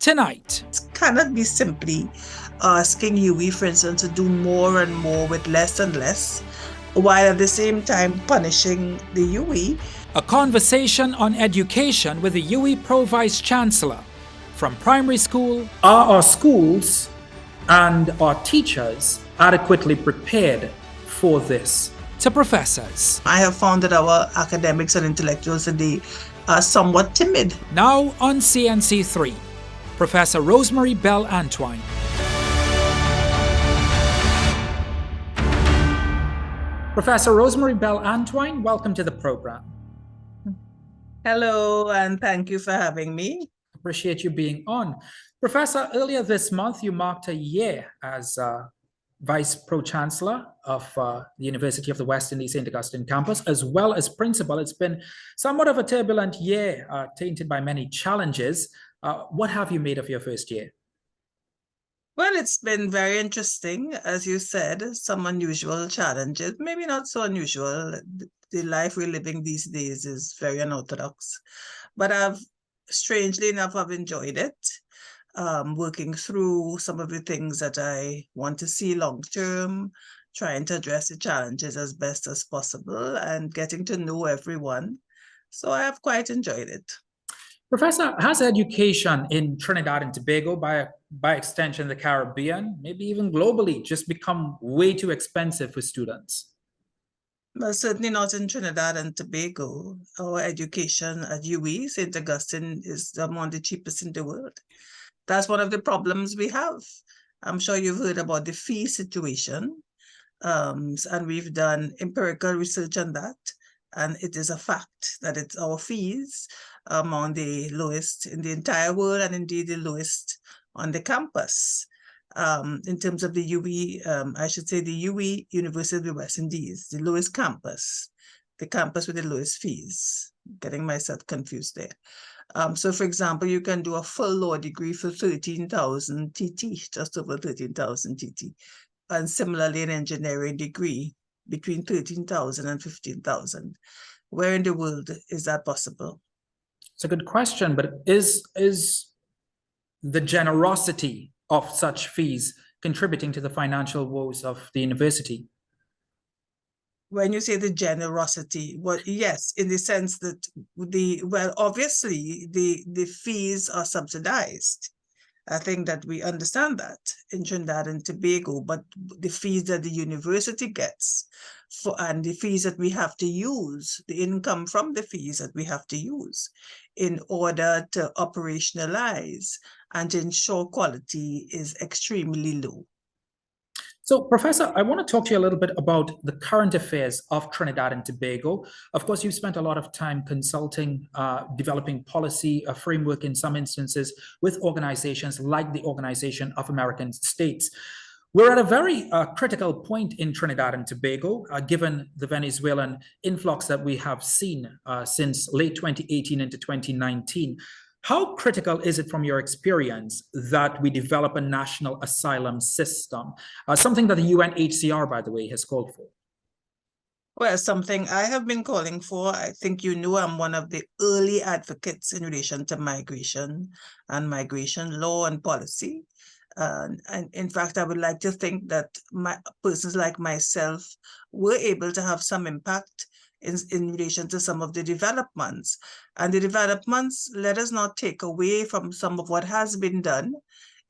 Tonight, It cannot be simply asking UWI, for instance, to do more and more with less and less, while at the same time punishing the UWI. a conversation on education with the UWI Pro Vice Chancellor. From primary school, are our schools and our teachers adequately prepared for this? To professors. I have found that our academics and intellectuals today are somewhat timid. Now on CNC3, Professor Rose-Marie Belle Antoine. Professor Rose-Marie Belle Antoine, welcome to the program. Hello, and thank you for having me. Appreciate you being on. Professor, earlier this month, you marked a year as Vice Pro-Chancellor of the University of the West Indies St Augustine campus, as well as Principal. It's been somewhat of a turbulent year, tainted by many challenges. What have you made of your first year? Well, it's been very interesting, as you said, some unusual challenges, maybe not so unusual. The life we're living these days is very unorthodox, but strangely enough, I've enjoyed it. Working through some of the things that I want to see long term, trying to address the challenges as best as possible, and getting to know everyone. So I have quite enjoyed it. Professor, has education in Trinidad and Tobago, by extension the Caribbean, maybe even globally, just become way too expensive for students? Well, certainly not in Trinidad and Tobago. Our education at UWI St Augustine is among the cheapest in the world. That's one of the problems we have. I'm sure you've heard about the fee situation, and we've done empirical research on that. And it is a fact that it's our fees among the lowest in the entire world, and indeed the lowest on the campus. In terms of the UWI, I should say the UWI University of the West Indies, the lowest campus, the campus with the lowest fees. Getting myself confused there. So, for example, you can do a full law degree for 13,000 TT, just over 13,000 TT. And similarly, an engineering degree between 13,000 and 15,000. Where in the world is that possible? It's a good question, but is the generosity of such fees contributing to the financial woes of the university? When you say the generosity, well, yes, in the sense that obviously the fees are subsidized. I think that we understand that in Trinidad and Tobago, but the fees that the university gets and the fees that we have to use, the income from the fees that we have to use in order to operationalize and to ensure quality is extremely low. So, Professor, I want to talk to you a little bit about the current affairs of Trinidad and Tobago. Of course, you've spent a lot of time consulting, developing policy, a framework in some instances with organizations like the Organization of American States. We're at a very critical point in Trinidad and Tobago, given the Venezuelan influx that we have seen since late 2018 into 2019. How critical is it from your experience that we develop a national asylum system? Something that the UNHCR, by the way, has called for. Well, something I have been calling for. I think you know I'm one of the early advocates in relation to migration and migration law and policy. And in fact, I would like to think that persons like myself were able to have some impact in relation to some of the developments. And the developments, let us not take away from some of what has been done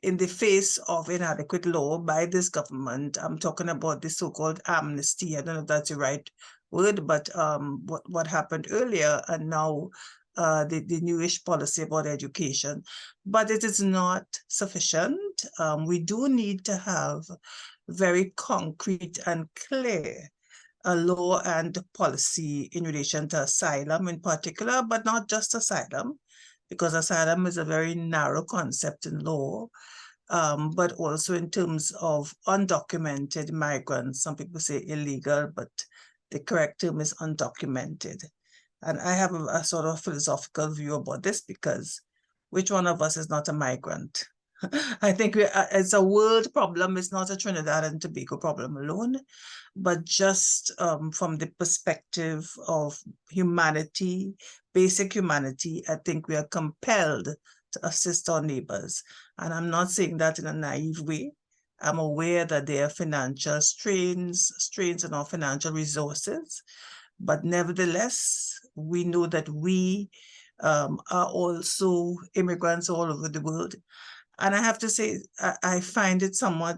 in the face of inadequate law by this government. I'm talking about the so-called amnesty. I don't know if that's the right word, but what happened earlier and now the newish policy about education. But it is not sufficient. We do need to have very concrete and clear a law and policy in relation to asylum in particular, but not just asylum, because asylum is a very narrow concept in law, but also in terms of undocumented migrants. Some people say illegal, but the correct term is undocumented. And I have a sort of philosophical view about this, because which one of us is not a migrant? I think it's a world problem. It's not a Trinidad and Tobago problem alone, but just from the perspective of humanity, basic humanity, I think we are compelled to assist our neighbors. And I'm not saying that in a naive way. I'm aware that there are financial strains on our financial resources, but nevertheless, we know that we are also immigrants all over the world. And I have to say, I find it somewhat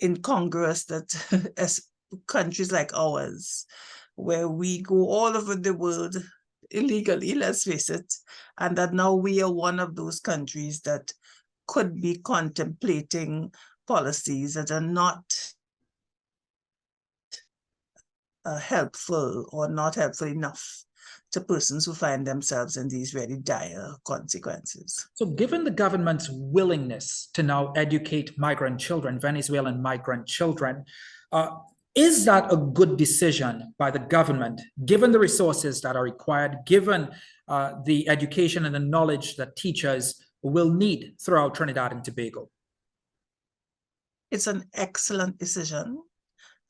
incongruous that as countries like ours, where we go all over the world illegally, let's face it, and that now we are one of those countries that could be contemplating policies that are not helpful or not helpful enough to persons who find themselves in these really dire consequences. So given the government's willingness to now educate migrant children, Venezuelan migrant children, is that a good decision by the government, given the resources that are required, given the education and the knowledge that teachers will need throughout Trinidad and Tobago? It's an excellent decision.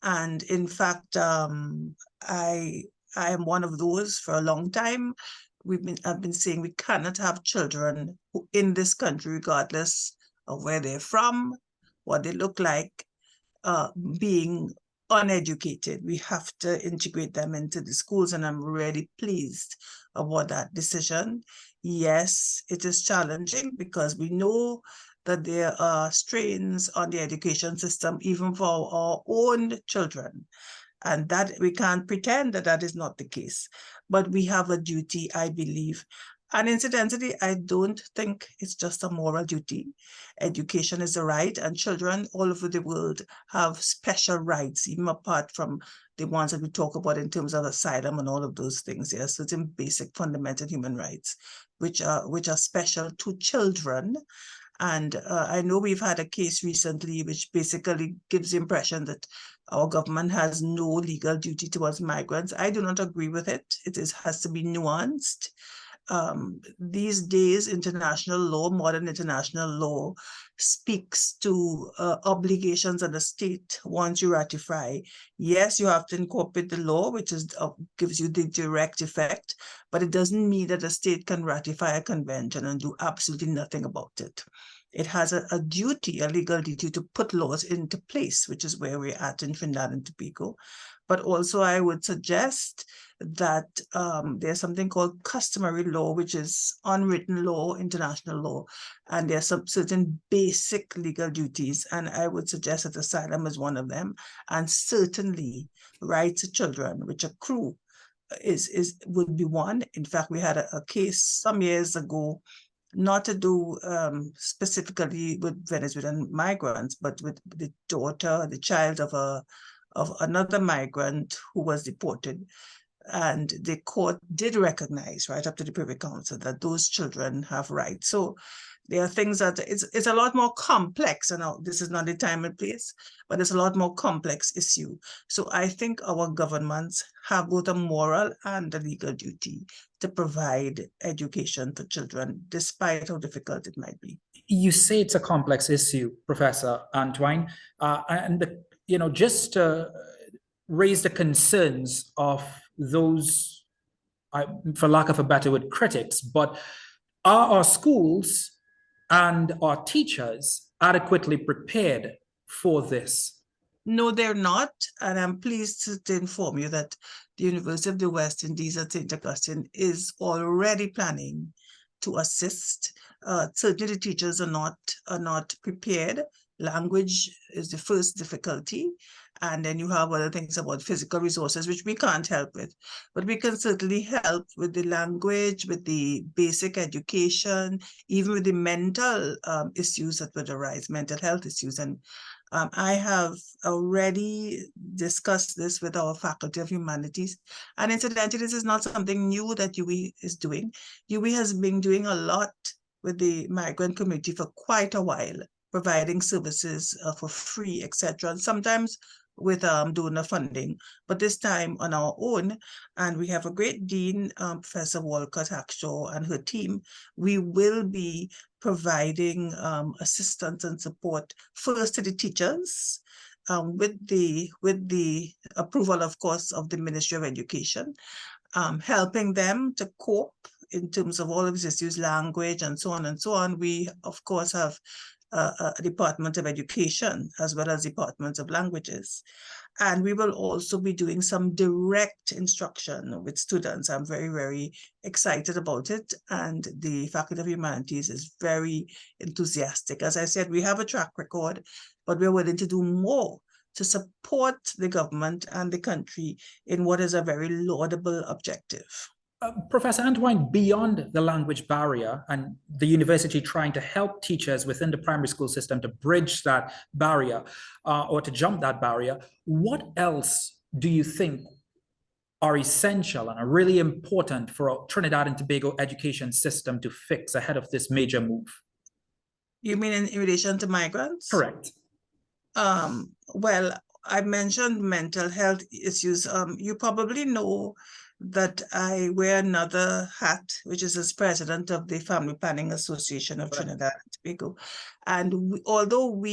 And in fact, I am one of those. For a long time, I've been saying we cannot have children who in this country, regardless of where they're from, what they look like, being uneducated. We have to integrate them into the schools, and I'm really pleased about that decision. Yes, it is challenging because we know that there are strains on the education system, even for our own children. And that we can't pretend that that is not the case. But we have a duty, I believe. And incidentally, I don't think it's just a moral duty. Education is a right, and children all over the world have special rights, even apart from the ones that we talk about in terms of asylum and all of those things. There are certain basic fundamental human rights, which are special to children. And I know we've had a case recently which basically gives the impression that our government has no legal duty towards migrants. I do not agree with it. Has to be nuanced. These days, international law, modern international law, speaks to obligations of the state once you ratify. Yes, you have to incorporate the law, which gives you the direct effect, but it doesn't mean that a state can ratify a convention and do absolutely nothing about it. It has a duty, a legal duty to put laws into place, which is where we're at in Trinidad and Tobago. But also I would suggest that there's something called customary law, which is unwritten law, international law, and there's some certain basic legal duties. And I would suggest that asylum is one of them, and certainly rights of children, which accrue, would be one. In fact, we had a case some years ago, not to do specifically with Venezuelan migrants, but with the child of another migrant who was deported. And the court did recognize right up to the Privy Council that those children have rights. So there are things that it's a lot more complex, and this is not the time and place, but it's a lot more complex issue. So I think our governments have both a moral and a legal duty to provide education for children, despite how difficult it might be. You say it's a complex issue, Professor Antoine, and just to raise the concerns of those, for lack of a better word, critics, but are our schools and our teachers adequately prepared for this? No, they're not. And I'm pleased to inform you that the University of the West Indies at St. Augustine is already planning to assist. Certainly the teachers are not prepared. Language is the first difficulty. And then you have other things about physical resources, which we can't help with. But we can certainly help with the language, with the basic education, even with the mental issues that would arise, mental health issues. And I have already discussed this with our Faculty of Humanities. And incidentally, this is not something new that UWI is doing. UWI has been doing a lot with the migrant community for quite a while, providing services for free, etc. And sometimes with donor funding, but this time on our own. And we have a great dean, Professor Walcott Hackshaw, and her team. We will be providing assistance and support first to the teachers, with the approval, of course, of the Ministry of Education, helping them to cope in terms of all of these issues, language and so on, we of course have a Department of Education as well as Department of Languages. And we will also be doing some direct instruction with students. I'm very, very excited about it. And the Faculty of Humanities is very enthusiastic. As I said, we have a track record, but we're willing to do more to support the government and the country in what is a very laudable objective. Professor Antoine, beyond the language barrier and the university trying to help teachers within the primary school system to bridge that barrier or to jump that barrier, what else do you think are essential and are really important for a Trinidad and Tobago education system to fix ahead of this major move? You mean in relation to migrants? Correct. Well, I mentioned mental health issues. You probably know that I wear another hat, which is as president of the Family Planning Association of Trinidad and Tobago. And although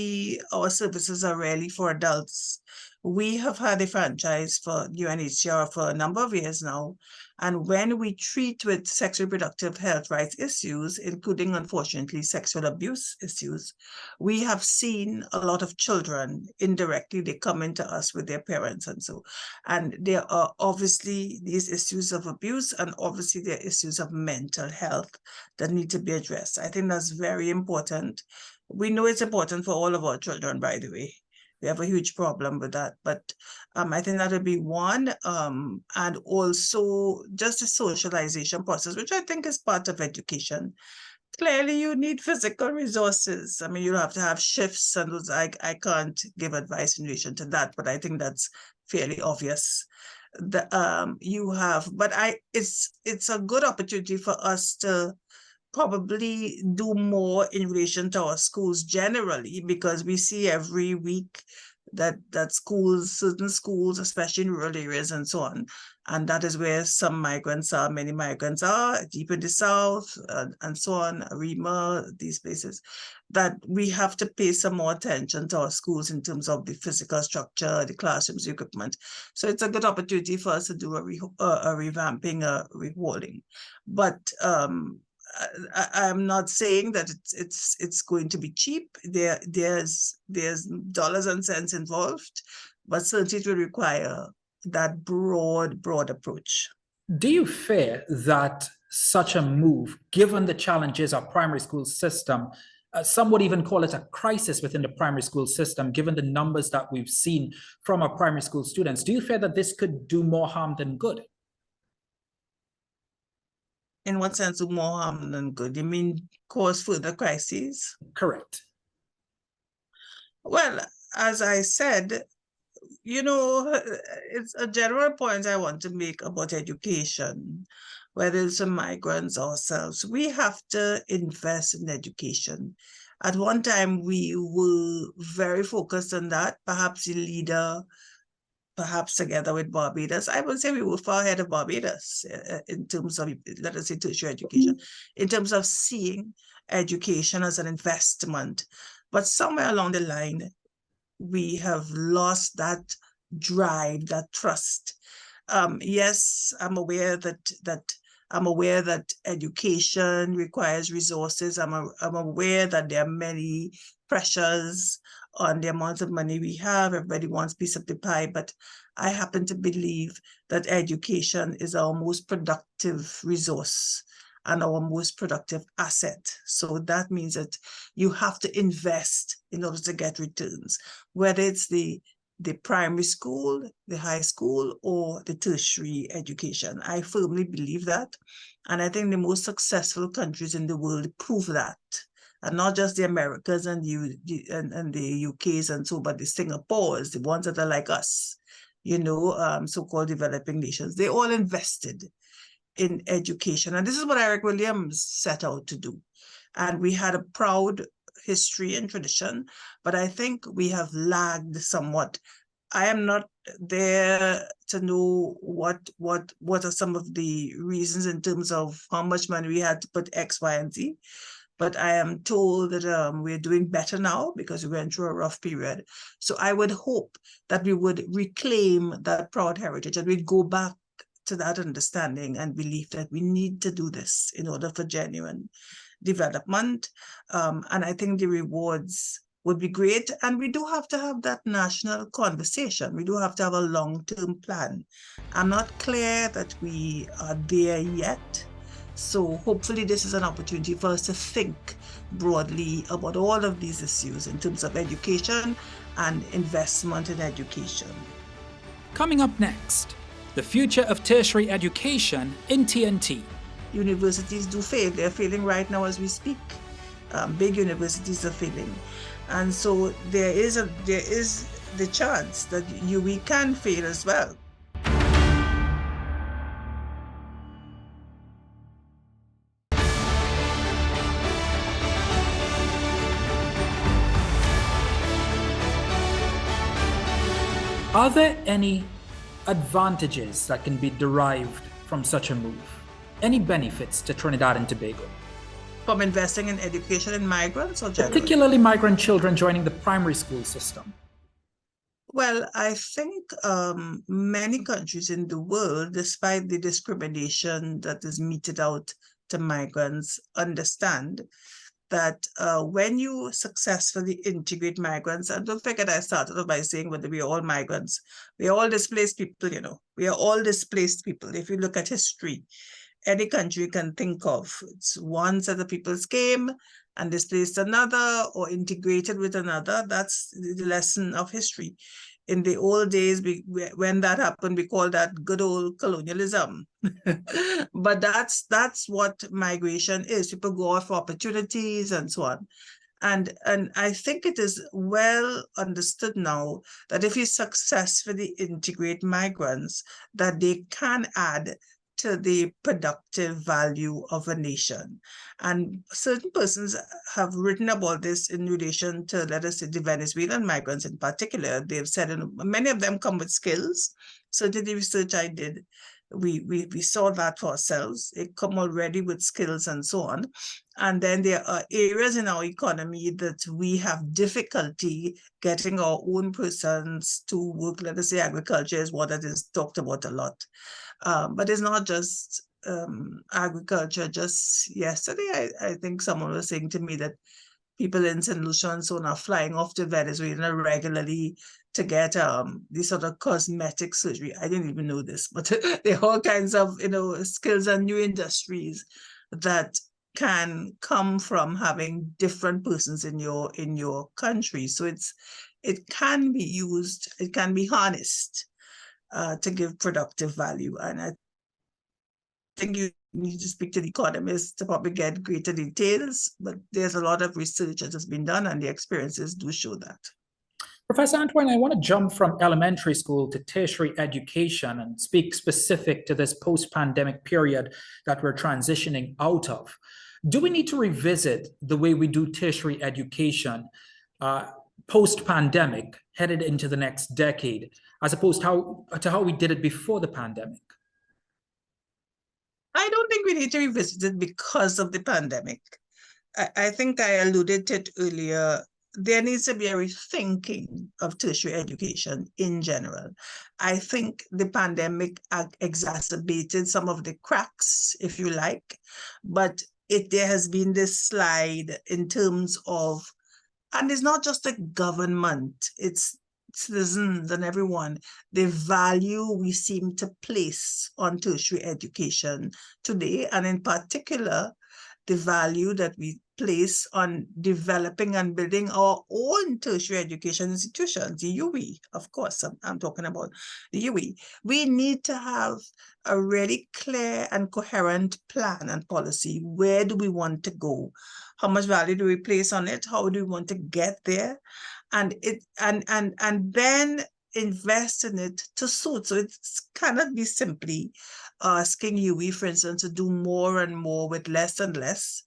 our services are rarely for adults, we have had a franchise for UNHCR for a number of years now. And when we treat with sexual reproductive health rights issues, including, unfortunately, sexual abuse issues, we have seen a lot of children indirectly, they come into us with their parents and so. And there are obviously these issues of abuse and obviously there are issues of mental health that need to be addressed. I think that's very important. We know it's important for all of our children, by the way. We have a huge problem with that, but I think that would be one. And also just the socialization process, which I think is part of education. Clearly, you need physical resources. I mean, you have to have shifts, and those, I can't give advice in relation to that, but I think that's fairly obvious. It's a good opportunity for us to probably do more in relation to our schools generally, because we see every week that certain schools, especially in rural areas and so on, and that is where many migrants are, deep in the south and so on, Arima, these places, that we have to pay some more attention to our schools in terms of the physical structure, the classrooms, the equipment. So it's a good opportunity for us to do a revamping, a rehauling. But I'm not saying that it's going to be cheap. There's dollars and cents involved, but certainly it will require that broad approach. Do you fear that such a move, given the challenges of primary school system, some would even call it a crisis within the primary school system, given the numbers that we've seen from our primary school students, do you fear that this could do more harm than good? In what sense do more harm than good? You mean cause further crises? Correct. Well, as I said, it's a general point I want to make about education, whether it's the migrants ourselves. We have to invest in education. At one time, we were very focused on that, perhaps the leader, perhaps together with Barbados. I would say we were far ahead of Barbados in terms of, let us say, tertiary education, in terms of seeing education as an investment. But somewhere along the line, we have lost that drive, that trust. Yes, I'm aware that education requires resources. I'm aware that there are many pressures on the amount of money we have. Everybody wants a piece of the pie, but I happen to believe that education is our most productive resource and our most productive asset. So that means that you have to invest in order to get returns, whether it's the primary school, the high school, or the tertiary education. I firmly believe that. And I think the most successful countries in the world prove that. And not just the Americas and the UKs and so, but the Singapores, the ones that are like us, so-called developing nations. They all invested in education. And this is what Eric Williams set out to do. And we had a proud history and tradition, but I think we have lagged somewhat. I am not there to know what are some of the reasons in terms of how much money we had to put X, Y, and Z. But I am told that we're doing better now because we went through a rough period. So I would hope that we would reclaim that proud heritage and we'd go back to that understanding and belief that we need to do this in order for genuine development. And I think the rewards would be great. And we do have to have that national conversation. We do have to have a long-term plan. I'm not clear that we are there yet. So hopefully this is an opportunity for us to think broadly about all of these issues in terms of education and investment in education. Coming up next, the future of tertiary education in TNT. Universities do fail. They're failing right now as we speak. Big universities are failing. And so there is the chance that we can fail as well. Are there any advantages that can be derived from such a move? Any benefits to Trinidad and Tobago? From investing in education in migrants or generally? Particularly migrant children joining the primary school system. Well, I think many countries in the world, despite the discrimination that is meted out to migrants, understand that when you successfully integrate migrants, and don't forget I started off by saying whether we are all migrants, we are all displaced people, we are all displaced people. If you look at history, any country you can think of, it's one set of people came and displaced another or integrated with another. That's the lesson of history. In the old days, when that happened, we call that good old colonialism. But that's what migration is. People go out for opportunities and so on. And I think it is well understood now that if you successfully integrate migrants, that they can add to the productive value of a nation. And certain persons have written about this in relation to, let us say, the Venezuelan migrants in particular. They've said, and many of them come with skills. Certainly the research I did, we saw that for ourselves. They come already with skills and so on. And then there are areas in our economy that we have difficulty getting our own persons to work. Let us say agriculture is what that is talked about a lot. But it's not just agriculture. Just yesterday, I think someone was saying to me that people in St. Lucia and so on are flying off to Venezuela regularly to get these sort of cosmetic surgery. I didn't even know this, but there are all kinds of skills and new industries that can come from having different persons in your country. So it can be used, it can be harnessed to give productive value. And I think you need to speak to the economists to probably get greater details, but there's a lot of research that has been done and the experiences do show that. Professor Antoine, I want to jump from elementary school to tertiary education and speak specific to this post-pandemic period that we're transitioning out of. Do we need to revisit the way we do tertiary education post-pandemic, headed into the next decade, as opposed to how we did it before the pandemic? I don't think we need to revisit it because of the pandemic. I think I alluded to it earlier. There needs to be a rethinking of tertiary education in general. I think the pandemic exacerbated some of the cracks, if you like, but there has been this slide in terms of, and it's not just the government, it's citizens and everyone, the value we seem to place on tertiary education today, and in particular, the value that we place on developing and building our own tertiary education institutions, the UWI, of course, I'm talking about the UWI. We need to have a really clear and coherent plan and policy. Where do we want to go? How much value do we place on it? How do we want to get there? And then invest in it to suit. So it cannot be simply asking UWI, for instance, to do more and more with less and less,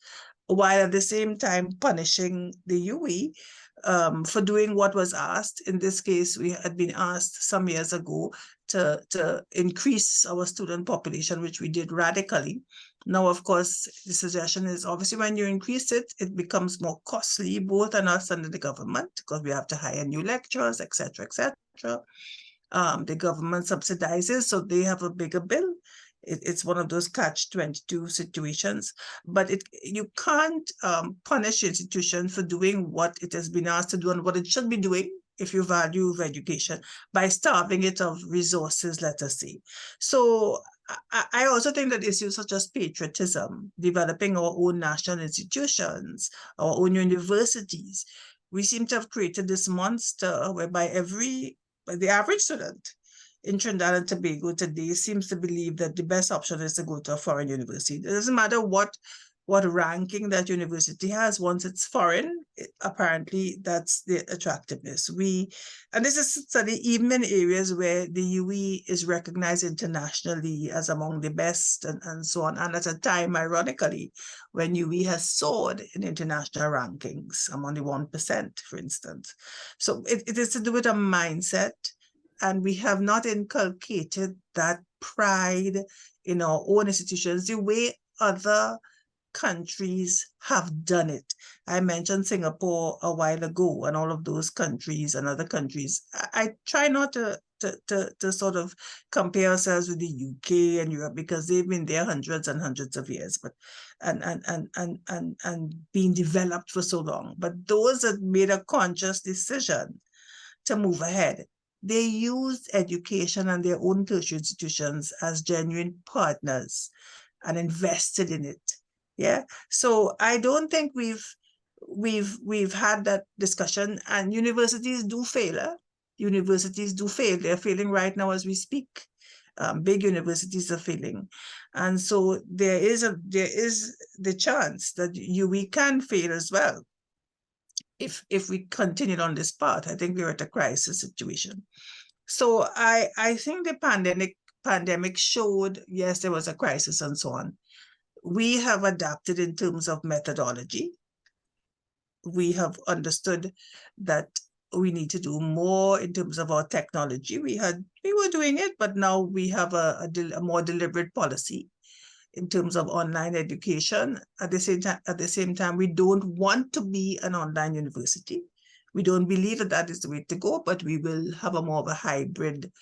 while at the same time punishing the UWI for doing what was asked. In this case, we had been asked some years ago to increase our student population, which we did radically. Now, of course, the suggestion is obviously when you increase it, it becomes more costly, both on us and the government, because we have to hire new lecturers, etc., etc. The government subsidizes, so they have a bigger bill. It's one of those catch-22 situations, but you can't punish institution for doing what it has been asked to do and what it should be doing if you value education by starving it of resources, let us say. So I also think that issues such as patriotism, developing our own national institutions, our own universities, we seem to have created this monster whereby the average student in Trinidad and Tobago today seems to believe that the best option is to go to a foreign university. It doesn't matter what ranking that university has. Once it's foreign, apparently that's the attractiveness. And this is studied even in areas where the UWI is recognized internationally as among the best and so on. And at a time, ironically, when UWI has soared in international rankings among the 1%, for instance. So it is to do with a mindset. And we have not inculcated that pride in our own institutions the way other countries have done it. I mentioned Singapore a while ago, and all of those countries and other countries. I try not to sort of compare ourselves with the UK and Europe because they've been there hundreds and hundreds of years, but and being developed for so long. But those that made a conscious decision to move ahead, they used education and their own tertiary institutions as genuine partners and invested in it. Yeah. So I don't think we've had that discussion, and universities do fail. Universities do fail. They're failing right now as we speak. Big universities are failing. And so there is the chance that we can fail as well. If we continued on this path, I think we're at a crisis situation. So I think the pandemic showed, yes, there was a crisis and so on. We have adapted in terms of methodology. We have understood that we need to do more in terms of our technology. We were doing it, but now we have a more deliberate policy in terms of online education. At the same time, we don't want to be an online university. We don't believe that is the way to go, but we will have a more of a hybrid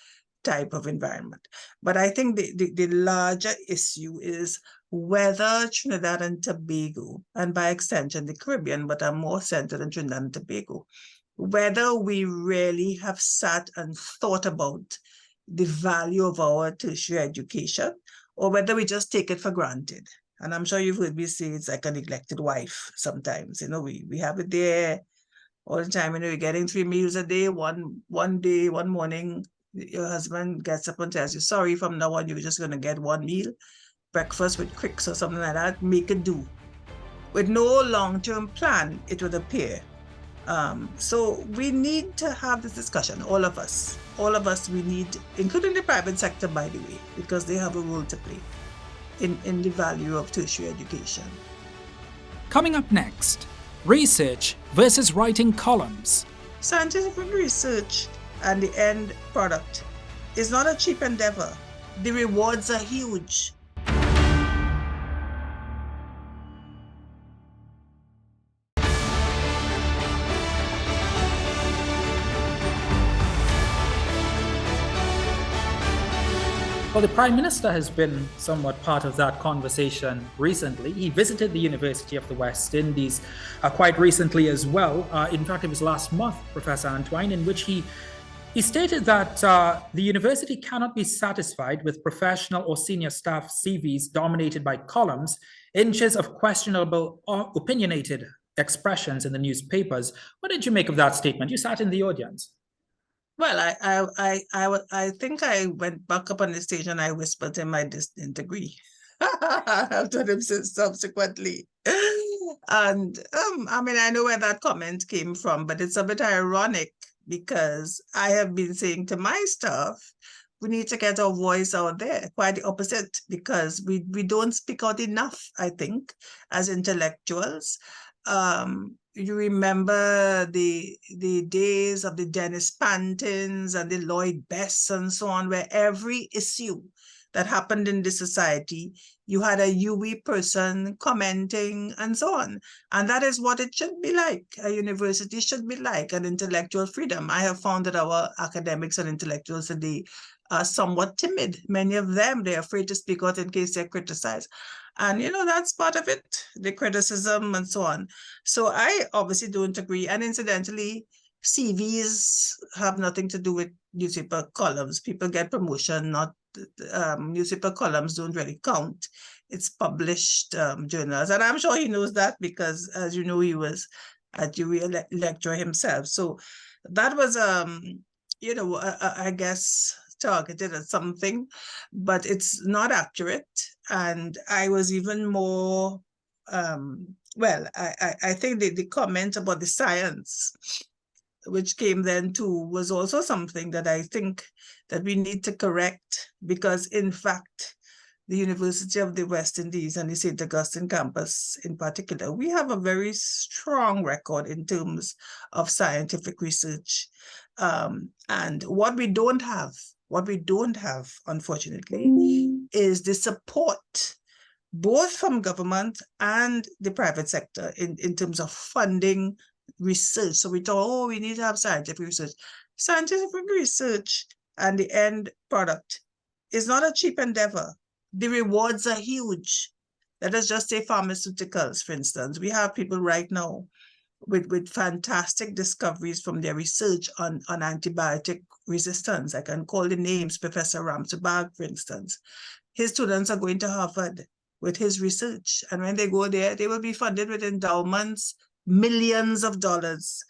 type of environment. But I think the larger issue is whether Trinidad and Tobago, and by extension the Caribbean, but I'm more centered in Trinidad and Tobago, whether we really have sat and thought about the value of our tertiary education, or whether we just take it for granted. And I'm sure you've heard me say it's like a neglected wife sometimes. We have it there all the time. You're getting 3 meals a day. One morning, your husband gets up and tells you, sorry, from now on, you're just going to get 1 meal, breakfast with Cricks or something like that, make it do. With no long-term plan, it would appear. So we need to have this discussion, all of us, we need, including the private sector, by the way, because they have a role to play in the value of tertiary education. Coming up next, research versus writing columns. Scientific research and the end product is not a cheap endeavor. The rewards are huge. Well, the Prime Minister has been somewhat part of that conversation recently. He visited the University of the West Indies quite recently as well. In fact, it was last month, Professor Antoine, in which he stated that the university cannot be satisfied with professional or senior staff CVs dominated by columns, inches of questionable or opinionated expressions in the newspapers. What did you make of that statement? You sat in the audience. Well, I think I went back up on the stage and I whispered him I didn't agree. I've told him since subsequently. And I mean, I know where that comment came from, but it's a bit ironic because I have been saying to my staff, we need to get our voice out there, quite the opposite, because we don't speak out enough, I think, as intellectuals. You remember the days of the Dennis Pantins and the Lloyd Bests and so on, where every issue that happened in the society, you had a UWI person commenting and so on. And that is what it should be like. A university should be like an intellectual freedom. I have found that our academics and intellectuals today are somewhat timid. Many of them, they're afraid to speak out in case they're criticized. And, you know, that's part of it, the criticism and so on. So I obviously don't agree. And incidentally, CVs have nothing to do with newspaper columns. People get promotion, not newspaper columns don't really count. It's published journals. And I'm sure he knows that because, as you know, he was a UWI lecturer himself. So that was, you know, I guess targeted at something, but it's not accurate. And I was even more, well, I think the comment about the science, which came then too, was also something that I think that we need to correct, because in fact, the University of the West Indies and the St. Augustine campus in particular, we have a very strong record in terms of scientific research. And what we don't have, unfortunately, is the support both from government and the private sector in terms of funding research. So we thought, oh, we need to have scientific research. Scientific research and the end product is not a cheap endeavor. The rewards are huge. Let us just say pharmaceuticals, for instance. We have people right now with fantastic discoveries from their research on antibiotic resistance. I can call the names, Professor Ramsabag, for instance. His students are going to Harvard with his research. And when they go there, they will be funded with endowments, millions of dollars.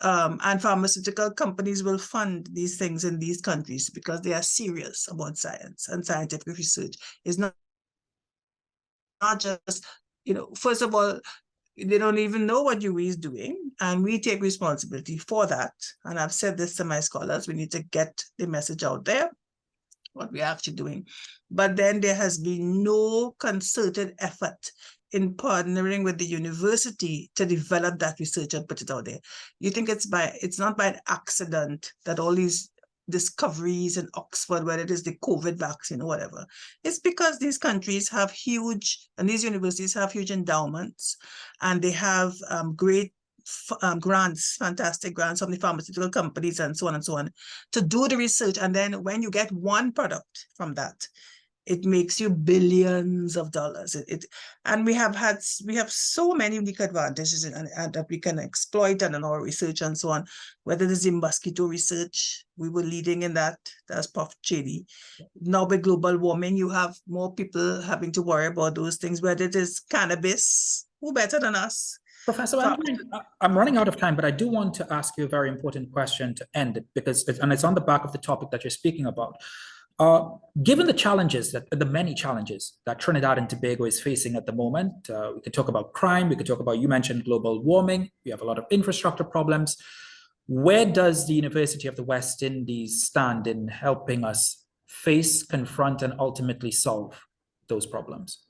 And pharmaceutical companies will fund these things in these countries because they are serious about science and scientific research. It's not just, you know, first of all, they don't even know what UWI is doing, and we take responsibility for that. And I've said this to my scholars, we need to get the message out there, what we're actually doing. But then there has been no concerted effort in partnering with the university to develop that research and put it out there. You think it's not by accident that all these discoveries in Oxford, whether it is the COVID vaccine or whatever, it's because these countries have huge, and these universities have huge endowments, and they have great grants, fantastic grants from the pharmaceutical companies and so on to do the research. And then when you get one product from that, it makes you billions of dollars. And we have so many unique advantages and that we can exploit and in our research and so on. Whether it is in mosquito research, we were leading in that. That's Prof. Cheney. Now with global warming, you have more people having to worry about those things. Whether it is cannabis, who better than us? Professor, I'm running out of time, but I do want to ask you a very important question to end it, because it's on the back of the topic that you're speaking about. Given the many challenges that Trinidad and Tobago is facing at the moment, we could talk about crime, we could talk about, you mentioned global warming, we have a lot of infrastructure problems. Where does the University of the West Indies stand in helping us face, confront, and ultimately solve those problems?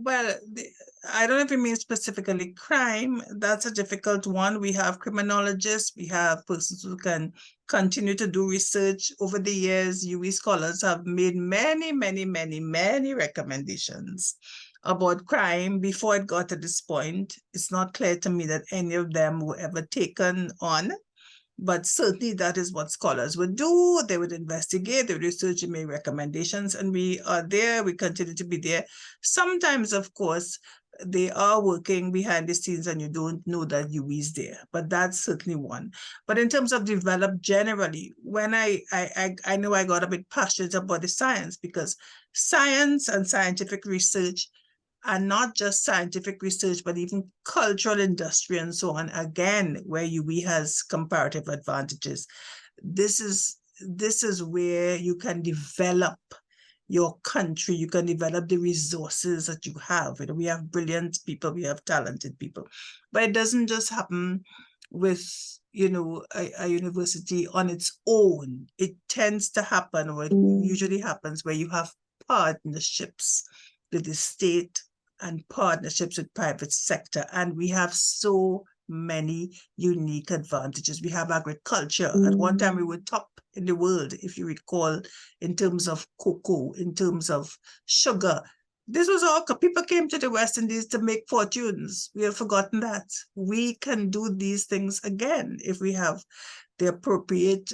Well, I don't know if it means specifically crime. That's a difficult one. We have criminologists, we have persons who can continue to do research. Over the years, UWI scholars have made many recommendations about crime before it got to this point. It's not clear to me that any of them were ever taken on. But certainly that is what scholars would do. They would investigate, they would research and make recommendations, and we are there, we continue to be there. Sometimes, of course, they are working behind the scenes and you don't know that UWI is there, but that's certainly one. But in terms of develop generally, when I know I got a bit passionate about the science, because science and scientific research, and not just scientific research, but even cultural industry and so on, again, where UWI has comparative advantages. This is where you can develop your country, you can develop the resources that you have. You know, we have brilliant people, we have talented people, but it doesn't just happen with, you know, a university on its own. It tends to happen, or it usually happens, where you have partnerships with the state and partnerships with private sector. And we have so many unique advantages. We have agriculture. At one time, we were top in the world, if you recall, in terms of cocoa, in terms of sugar. This was all, people came to the West Indies to make fortunes. We have forgotten that. We can do these things again if we have the appropriate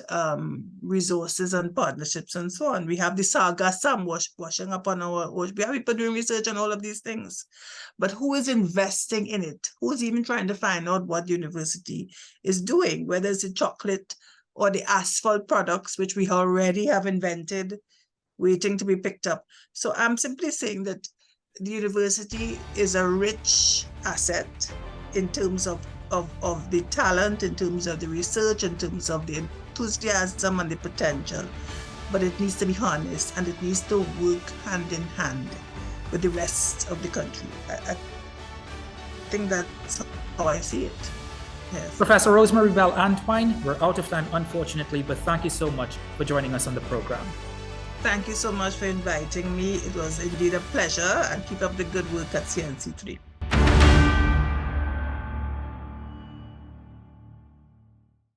resources and partnerships and so on. We have the saga Sam washing up on our ocean. We have people doing research on all of these things. But who is investing in it? Who's even trying to find out what the university is doing, whether it's the chocolate or the asphalt products, which we already have invented, waiting to be picked up. So I'm simply saying that the university is a rich asset in terms of the talent, in terms of the research, in terms of the enthusiasm and the potential. But it needs to be harnessed and it needs to work hand in hand with the rest of the country. I think that's how I see it. Yes. Professor Rose-Marie Belle Antoine, we're out of time, unfortunately, but thank you so much for joining us on the program. Thank you so much for inviting me. It was indeed a pleasure, and keep up the good work at CNC3.